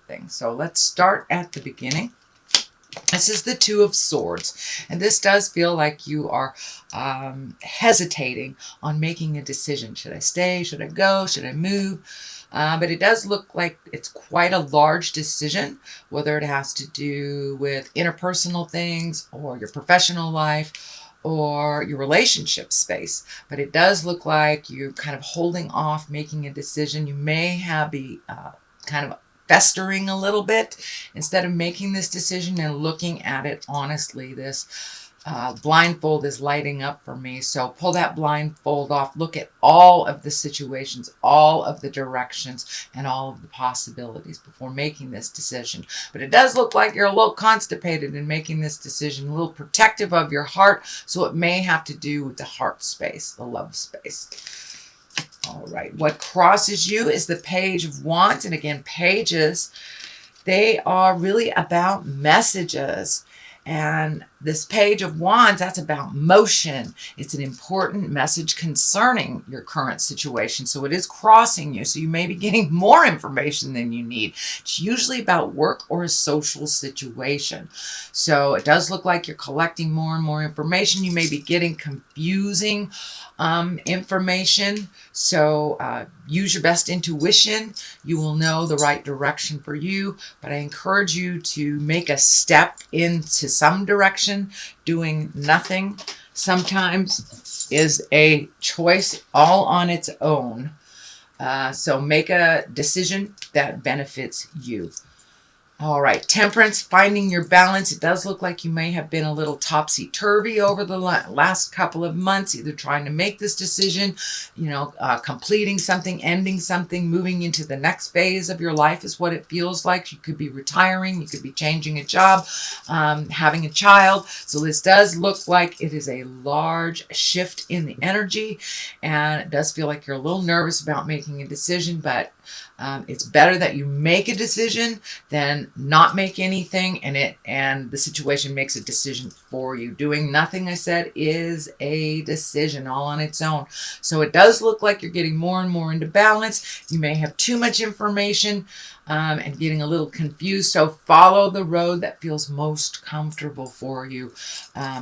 things. So let's start at the beginning. This is the Two of Swords, and this does feel like you are hesitating on making a decision. Should I stay? Should I go? Should I move? But it does look like it's quite a large decision, whether it has to do with interpersonal things or your professional life or your relationship space. But it does look like you're kind of holding off making a decision. You may be kind of festering a little bit instead of making this decision and looking at it honestly. This blindfold is lighting up for me. So pull that blindfold off. Look at all of the situations, all of the directions, and all of the possibilities before making this decision. But it does look like you're a little constipated in making this decision, a little protective of your heart. So it may have to do with the heart space, the love space. All right, what crosses you is the Page of Wands. And again, pages, they are really about messages. And this Page of Wands, that's about motion. It's an important message concerning your current situation. So it is crossing you. So you may be getting more information than you need. It's usually about work or a social situation. So it does look like you're collecting more and more information. You may be getting confusing information. So use your best intuition. You will know the right direction for you. But I encourage you to make a step into some direction. Doing nothing sometimes is a choice all on its own. So make a decision that benefits you. All right, Temperance, finding your balance. It does look like you may have been a little topsy-turvy over the last couple of months, either trying to make this decision, completing something, ending something, moving into the next phase of your life is what it feels like. You could be retiring, you could be changing a job, having a child. So this does look like it is a large shift in the energy, and it does feel like you're a little nervous about making a decision, but it's better that you make a decision than not make anything, and the situation makes a decision for you. Doing nothing, I said, is a decision all on its own. So it does look like you're getting more and more into balance. You may have too much information and getting a little confused. So follow the road that feels most comfortable for you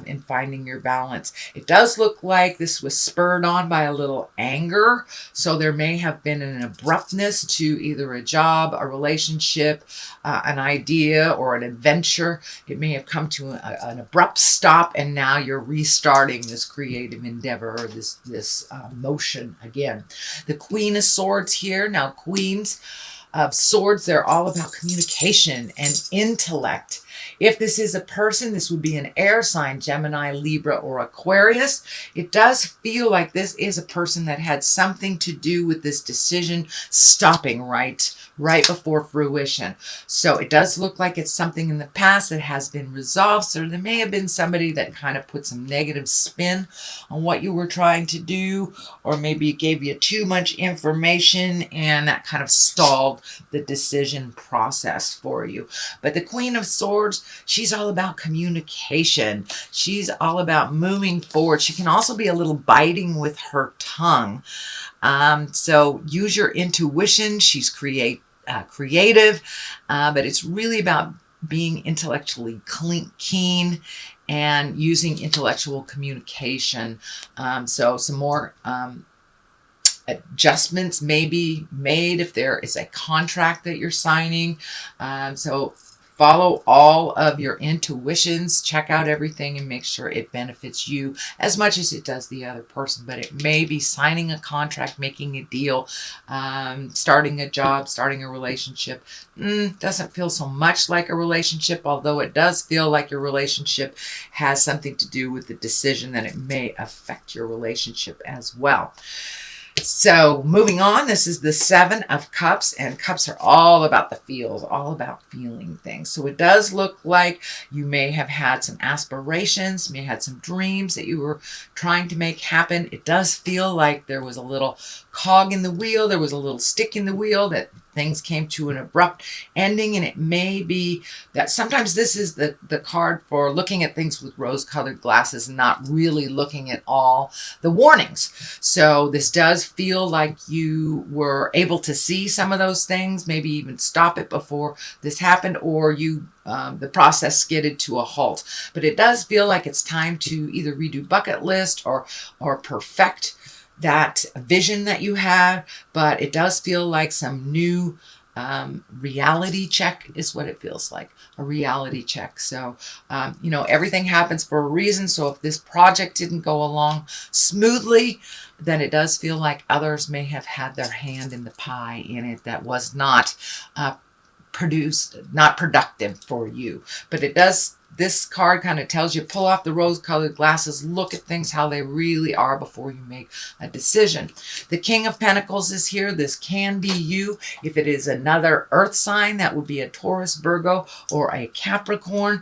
in finding your balance. It does look like this was spurred on by a little anger. So there may have been an abruptness to either a job, a relationship, an idea, or an adventure. It may have come to an abrupt stop, and now you're restarting this creative endeavor or this motion again. The Queen of Swords here. Now, Queens of Swords, they're all about communication and intellect. If this is a person, this would be an air sign, Gemini, Libra, or Aquarius. It does feel like this is a person that had something to do with this decision stopping right before fruition. So it does look like it's something in the past that has been resolved. So there may have been somebody that kind of put some negative spin on what you were trying to do, or maybe it gave you too much information and that kind of stalled the decision process for you. But the Queen of Swords, she's all about communication. She's all about moving forward. She can also be a little biting with her tongue. So use your intuition. She's creative, but it's really about being intellectually keen and using intellectual communication. So some more adjustments may be made if there is a contract that you're signing. So follow all of your intuitions, check out everything, and make sure it benefits you as much as it does the other person. But it may be signing a contract, making a deal, starting a job, starting a relationship. Doesn't feel so much like a relationship, although it does feel like your relationship has something to do with the decision that it may affect your relationship as well. So moving on, this is the Seven of Cups, and cups are all about the feels, all about feeling things. So it does look like you may have had some aspirations, may have had some dreams that you were trying to make happen. It does feel like there was a little cog in the wheel, there was a little stick in the wheel that things came to an abrupt ending, and it may be that sometimes this is the card for looking at things with rose-colored glasses and not really looking at all the warnings. So this does feel like you were able to see some of those things, maybe even stop it before this happened, or you the process skidded to a halt. But it does feel like it's time to either redo bucket list or perfect that vision that you had. But it does feel like some new reality check is what it feels like, a reality check. So, you know, everything happens for a reason. So if this project didn't go along smoothly, then it does feel like others may have had their hand in the pie in it that was not not productive for you. But it does, this card kind of tells you, pull off the rose-colored glasses, look at things how they really are before you make a decision. The King of Pentacles is here. This can be you. If it is another earth sign, that would be a Taurus, Virgo, or a Capricorn.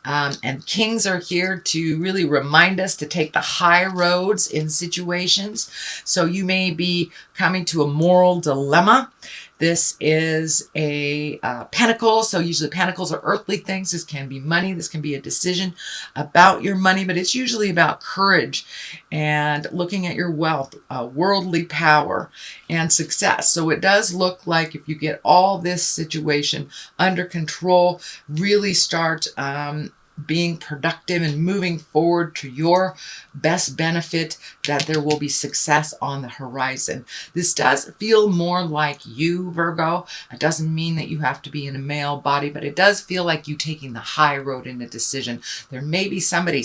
And kings are here to really remind us to take the high roads in situations. So you may be coming to a moral dilemma. This is a pentacle, so usually pentacles are earthly things. This can be money. This can be a decision about your money, but it's usually about courage and looking at your wealth, worldly power, and success. So it does look like if you get all this situation under control, really start being productive and moving forward to your best benefit, that there will be success on the horizon. This does feel more like you, Virgo. It doesn't mean that you have to be in a male body, but it does feel like you taking the high road in a decision. There may be somebody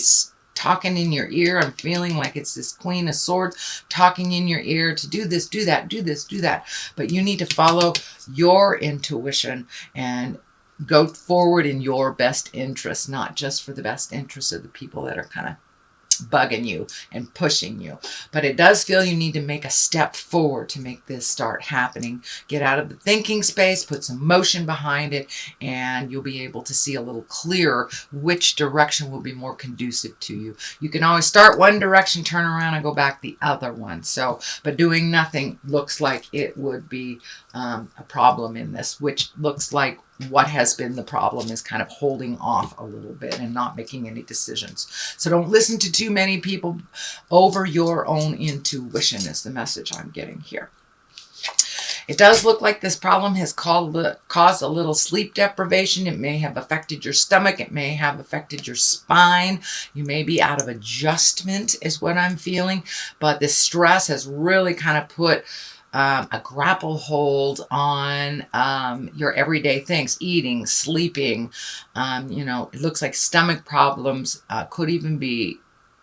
talking in your ear. I'm feeling like it's this Queen of Swords talking in your ear to do this, do that, do this, do that. But you need to follow your intuition and go forward in your best interest, not just for the best interest of the people that are kind of bugging you and pushing you. But it does feel you need to make a step forward to make this start happening. Get out of the thinking space, put some motion behind it, and you'll be able to see a little clearer which direction will be more conducive to you. You can always start one direction, turn around, and go back the other one. So, but doing nothing looks like it would be a problem in this, which looks like what has been the problem is kind of holding off a little bit and not making any decisions. So don't listen to too many people over your own intuition is the message I'm getting here. It does look like this problem has caused a little sleep deprivation. It may have affected your stomach. It may have affected your spine. You may be out of adjustment is what I'm feeling. But this stress has really kind of put a grapple hold on your everyday things, eating, sleeping. You know, it looks like stomach problems, could even be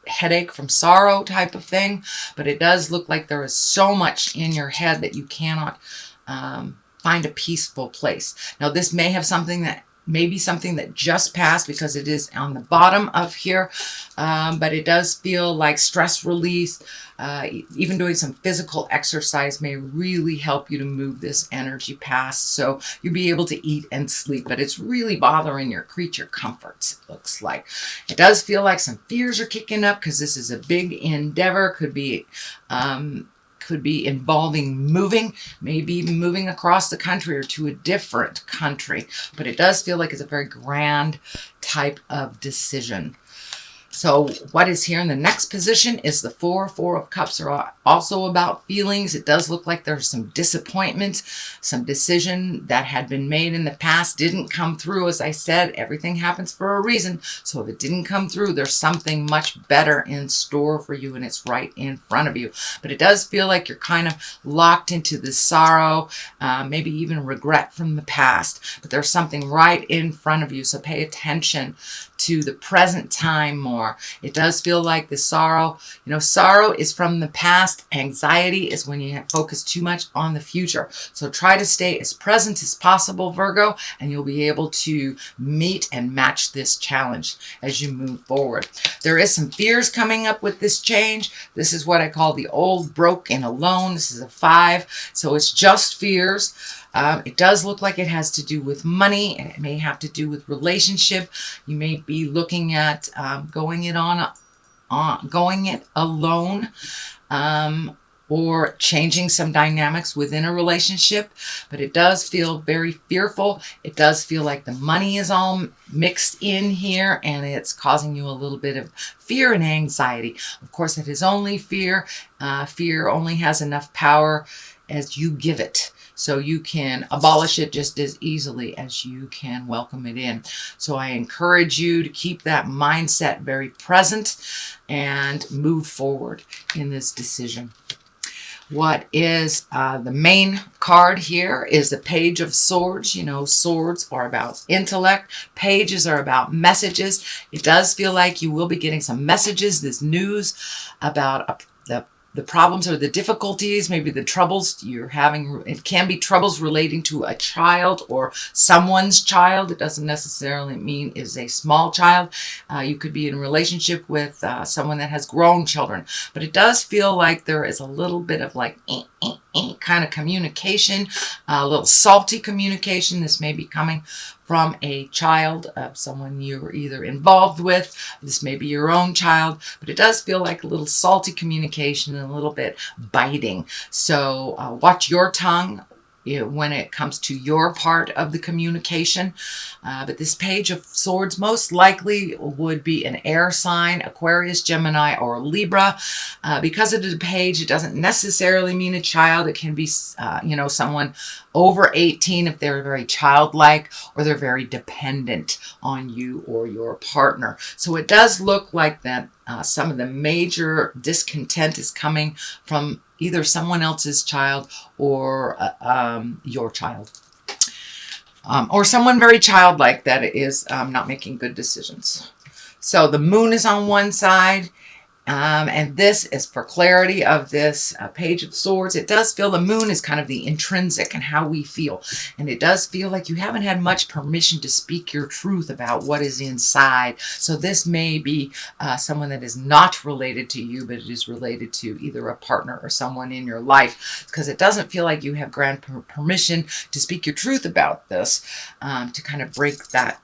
headache from sorrow type of thing. But it does look like there is so much in your head that you cannot find a peaceful place. Now, this may have something that maybe something that just passed because it is on the bottom of here, but it does feel like stress release. Even doing some physical exercise may really help you to move this energy past, so you'll be able to eat and sleep, but it's really bothering your creature comforts, it looks like. It does feel like some fears are kicking up because this is a big endeavor. Could be involving moving, maybe even moving across the country or to a different country. But it does feel like it's a very grand type of decision. So what is here in the next position is the Four of Cups are also about feelings. It does look like there's some disappointment, some decision that had been made in the past didn't come through. As I said, everything happens for a reason. So if it didn't come through, there's something much better in store for you, and it's right in front of you. But it does feel like you're kind of locked into this sorrow, maybe even regret from the past. But there's something right in front of you, so pay attention to the present time more. It does feel like the sorrow, you know, sorrow is from the past. Anxiety is when you focus too much on the future. So try to stay as present as possible, Virgo, and you'll be able to meet and match this challenge as you move forward. There is some fears coming up with this change. This is what I call the old, broke, and alone. This is a 5, so it's just fears. It does look like it has to do with money, and it may have to do with relationship. You may be looking at going it alone. or changing some dynamics within a relationship, but it does feel very fearful. It does feel like the money is all mixed in here and it's causing you a little bit of fear and anxiety. Of course, it is only fear. Fear only has enough power as you give it. So you can abolish it just as easily as you can welcome it in. So I encourage you to keep that mindset very present and move forward in this decision. What is the main card here is the Page of Swords. You know, swords are about intellect. Pages are about messages. It does feel like you will be getting some messages, this news about the problems or the difficulties, maybe the troubles you're having. It can be troubles relating to a child or someone's child. It doesn't necessarily mean is a small child. You could be in a relationship with someone that has grown children. But it does feel like there is a little bit of like kind of communication, a little salty communication. This may be coming from a child of someone you're either involved with. This may be your own child, but it does feel like a little salty communication and a little bit biting. So watch your tongue when it comes to your part of the communication. But this Page of Swords most likely would be an air sign, Aquarius, Gemini, or Libra. Because it is a page, it doesn't necessarily mean a child. It can be, someone over 18 if they're very childlike or they're very dependent on you or your partner. So it does look like that some of the major discontent is coming from either someone else's child or your child. Or someone very childlike that is not making good decisions. So the moon is on one side. And this is for clarity of this Page of Swords. It does feel the moon is kind of the intrinsic and how we feel. And it does feel like you haven't had much permission to speak your truth about what is inside. So this may be someone that is not related to you, but it is related to either a partner or someone in your life. Because it doesn't feel like you have grant permission to speak your truth about this, to kind of break that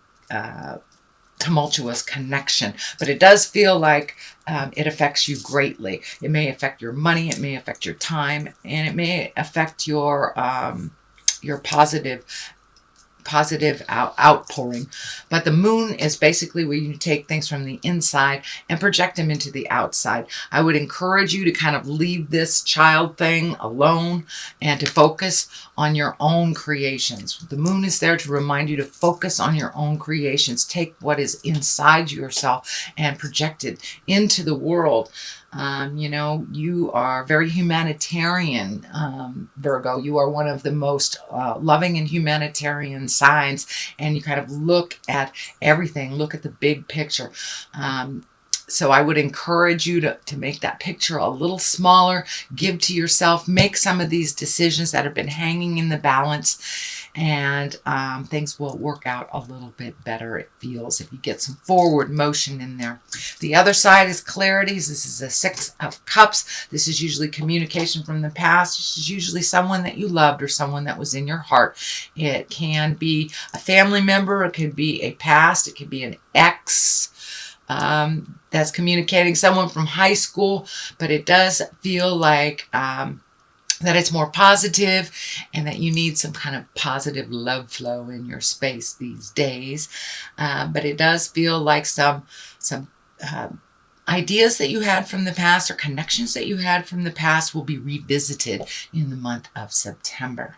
tumultuous connection. But it does feel like it affects you greatly. It may affect your money, it may affect your time, and it may affect your positive outpouring. But the moon is basically where you take things from the inside and project them into the outside. I would encourage you to kind of leave this child thing alone and to focus on your own creations. The moon is there to remind you to focus on your own creations. Take what is inside yourself and project it into the world. You are very humanitarian, Virgo. You are one of the most loving and humanitarian signs, and you kind of look at everything, look at the big picture. So I would encourage you to make that picture a little smaller, give to yourself, make some of these decisions that have been hanging in the balance, and things will work out a little bit better, it feels, if you get some forward motion in there. The other side is clarities. This is a Six of Cups. This is usually communication from the past. This is usually someone that you loved or someone that was in your heart. It can be a family member. It could be a past. It could be an ex. That's communicating someone from high school, but it does feel like that it's more positive and that you need some kind of positive love flow in your space these days. But it does feel like some ideas that you had from the past or connections that you had from the past will be revisited in the month of September.